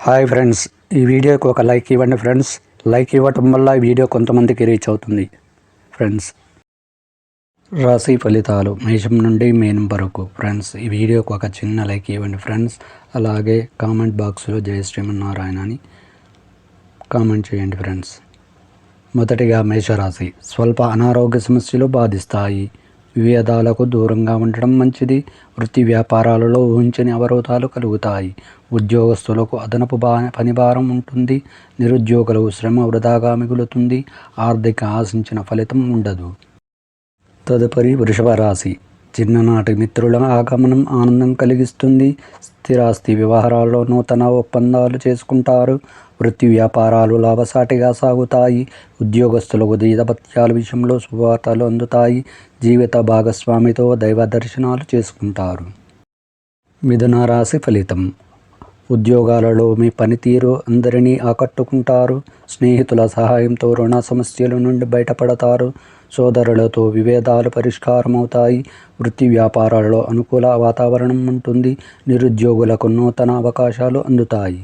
Hi friends, ఈ వీడియోకి ఒక లైక్ ఇవ్వండి ఫ్రెండ్స్. లైక్ ఇవ్వటం వల్ల ఈ వీడియో కొంతమందికి రీచ్ అవుతుంది ఫ్రెండ్స్. రాశి ఫలితాలు మేషం నుండి మీనం వరకు ఫ్రెండ్స్. ఈ వీడియోకి ఒక చిన్న లైక్ ఇవ్వండి ఫ్రెండ్స్. అలాగే కామెంట్ బాక్స్లో జై శ్రీమన్నారాయణ అని కామెంట్ చేయండి ఫ్రెండ్స్. మొదటిగా మేషరాశి. స్వల్ప అనారోగ్య సమస్యలు బాధిస్తాయి. విభేదాలకు దూరంగా ఉండడం మంచిది. వృత్తి వ్యాపారాలలో ఊహించని అవరోధాలు కలుగుతాయి. ఉద్యోగస్తులకు అదనపు పనిభారం ఉంటుంది. నిరుద్యోగులకు శ్రమ వృధాగా మిగులుతుంది. ఆర్థిక ఆశించిన ఫలితం ఉండదు. తదుపరి వృషభ రాశి. చిన్ననాటి మిత్రుల ఆగమనం ఆనందం కలిగిస్తుంది. స్థిరాస్తి వ్యవహారాల్లో నూతన ఒప్పందాలు చేసుకుంటారు. వృత్తి వ్యాపారాలు లాభసాటిగా సాగుతాయి. ఉద్యోగస్తులకు జీతభత్యాల విషయంలో శుభవార్తలు అందుతాయి. జీవిత భాగస్వామితో దైవ దర్శనాలు చేసుకుంటారు. మిథున రాశి ఫలితం. ఉద్యోగాలలో మీ పనితీరు అందరినీ ఆకట్టుకుంటారు. స్నేహితుల సహాయంతో రుణ సమస్యల నుండి బయటపడతారు. సోదరులతో విభేదాలు పరిష్కారమవుతాయి. వృత్తి వ్యాపారాలలో అనుకూల వాతావరణం ఉంటుంది. నిరుద్యోగులకు నూతన అవకాశాలు అందుతాయి.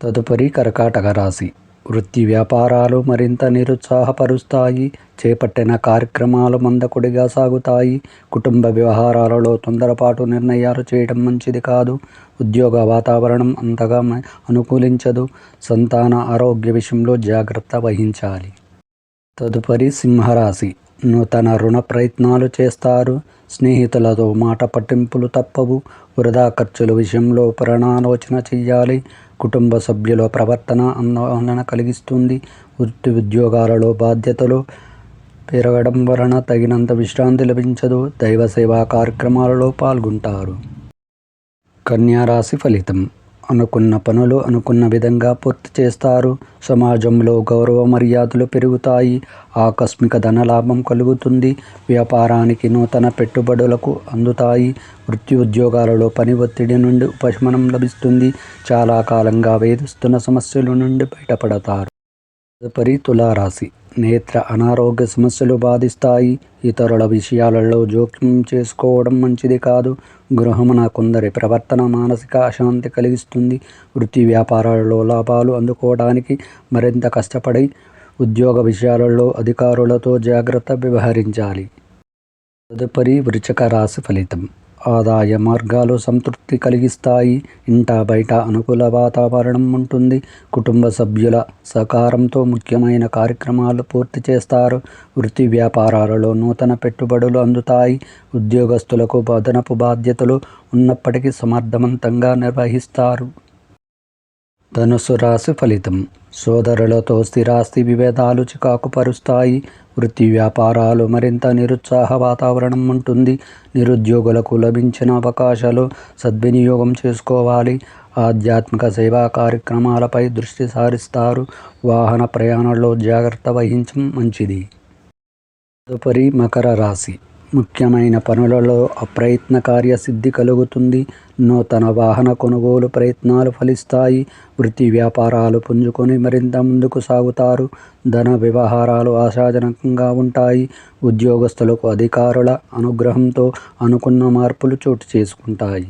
తదుపరి కర్కాటక రాశి. వృత్తి వ్యాపారాలు మరింత నిరుత్సాహపరుస్తాయి. చేపట్టిన కార్యక్రమాలు మందకొడిగా సాగుతాయి. కుటుంబ వ్యవహారాలలో తొందరపాటు నిర్ణయాలు చేయడం మంచిది కాదు. ఉద్యోగ వాతావరణం అంతగా అనుకూలించదు. సంతాన ఆరోగ్య విషయంలో జాగ్రత్త వహించాలి. తదుపరి సింహరాశి. నూతన రుణ ప్రయత్నాలు చేస్తారు. స్నేహితులతో మాట పట్టింపులు తప్పవు. వృధా ఖర్చుల విషయంలో పునరాలోచన చెయ్యాలి. కుటుంబ సభ్యుల ప్రవర్తన ఆందోళన కలిగిస్తుంది. వృత్తి ఉద్యోగాలలో బాధ్యతలు పెరగడం వలన తగినంత విశ్రాంతి లభించదు. దైవ సేవా కార్యక్రమాలలో పాల్గొంటారు. కన్యా రాశి ఫలితం. అనుకున్న పనులు అనుకున్న విధంగా పూర్తి చేస్తారు. సమాజంలో గౌరవ మర్యాదలు పెరుగుతాయి. ఆకస్మిక ధనలాభం కలుగుతుంది. వ్యాపారానికి నూతన పెట్టుబడులకు అందుతాయి. వృత్తి ఉద్యోగాలలో పని ఒత్తిడి నుండి ఉపశమనం లభిస్తుంది. చాలా కాలంగా వేధిస్తున్న సమస్యల నుండి బయటపడతారు. తదుపరి తులారాశి. నేత్ర అనారోగ్య సమస్యలు బాధిస్తాయి. ఇతరుల విషయాలలో జోక్యం చేసుకోవడం మంచిది కాదు. గృహమున కొందరి ప్రవర్తన మానసిక అశాంతి కలిగిస్తుంది. వృత్తి వ్యాపారాలలో లాభాలు అందుకోవడానికి మరింత కష్టపడి ఉద్యోగ విషయాలలో అధికారులతో జాగ్రత్త వ్యవహరించాలి. తదుపరి వృశ్చిక రాశి ఫలితం. ఆదాయ మార్గాలు సంతృప్తి కలిగిస్తాయి. ఇంట బయట అనుకూల వాతావరణం ఉంటుంది. కుటుంబ సభ్యుల సహకారంతో ముఖ్యమైన కార్యక్రమాలు పూర్తి చేస్తారు. వృత్తి వ్యాపారాలలో నూతన పెట్టుబడులు అందుతాయి. ఉద్యోగస్తులకు అదనపు బాధ్యతలు ఉన్నప్పటికీ సమర్థవంతంగా నిర్వహిస్తారు. ధనుస్సు రాశి ఫలితం. సోదరులతో స్థిరాస్తి విభేదాలు చికాకు పరుస్తాయి. వృత్తి వ్యాపారాలు మరింత నిరుత్సాహ వాతావరణం ఉంటుంది. నిరుద్యోగులకు లభించిన అవకాశాలు సద్వినియోగం చేసుకోవాలి. ఆధ్యాత్మిక సేవా కార్యక్రమాలపై దృష్టి సారిస్తారు. వాహన ప్రయాణంలో జాగ్రత్త వహించడం మంచిది. తదుపరి మకర రాశి. ముఖ్యమైన పనులలో అప్రయత్న కార్యసిద్ధి కలుగుతుంది. నూతన వాహన కొనుగోలు ప్రయత్నాలు ఫలిస్తాయి. వృత్తి వ్యాపారాలు పుంజుకొని మరింత ముందుకు సాగుతారు. ధన వ్యవహారాలు ఆశాజనకంగా ఉంటాయి. ఉద్యోగస్తులకు అధికారుల అనుగ్రహంతో అనుకున్న మార్పులు చోటు చేసుకుంటాయి.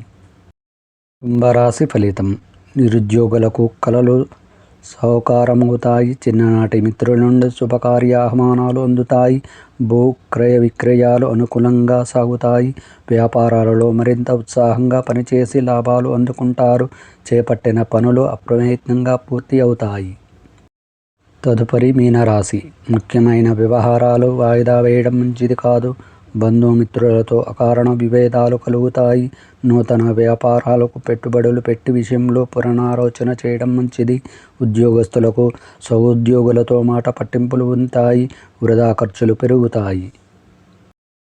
కుంభరాశి ఫలితం. నిరుద్యోగులకు కలలు సహకారమవుతాయి. చిన్ననాటి మిత్రుల నుండి శుభకార్య ఆహ్వానాలు అందుతాయి. భూ క్రయ విక్రయాలు అనుకూలంగా సాగుతాయి. వ్యాపారాలలో మరింత ఉత్సాహంగా పనిచేసి లాభాలు అందుకుంటారు. చేపట్టిన పనులు అప్రయత్నంగా పూర్తి అవుతాయి. తదుపరి మీనరాశి. ముఖ్యమైన వ్యవహారాలు వాయిదా వేయడం మంచిది కాదు. బంధుమిత్రులతో అకారణ విభేదాలు కలుగుతాయి. నూతన వ్యాపారాలకు పెట్టుబడులు పెట్టి విషయంలో పునరాలోచన చేయడం మంచిది. ఉద్యోగస్తులకు సహోద్యోగులతో మాట పట్టింపులు ఉంటాయి. వృధా ఖర్చులు పెరుగుతాయి.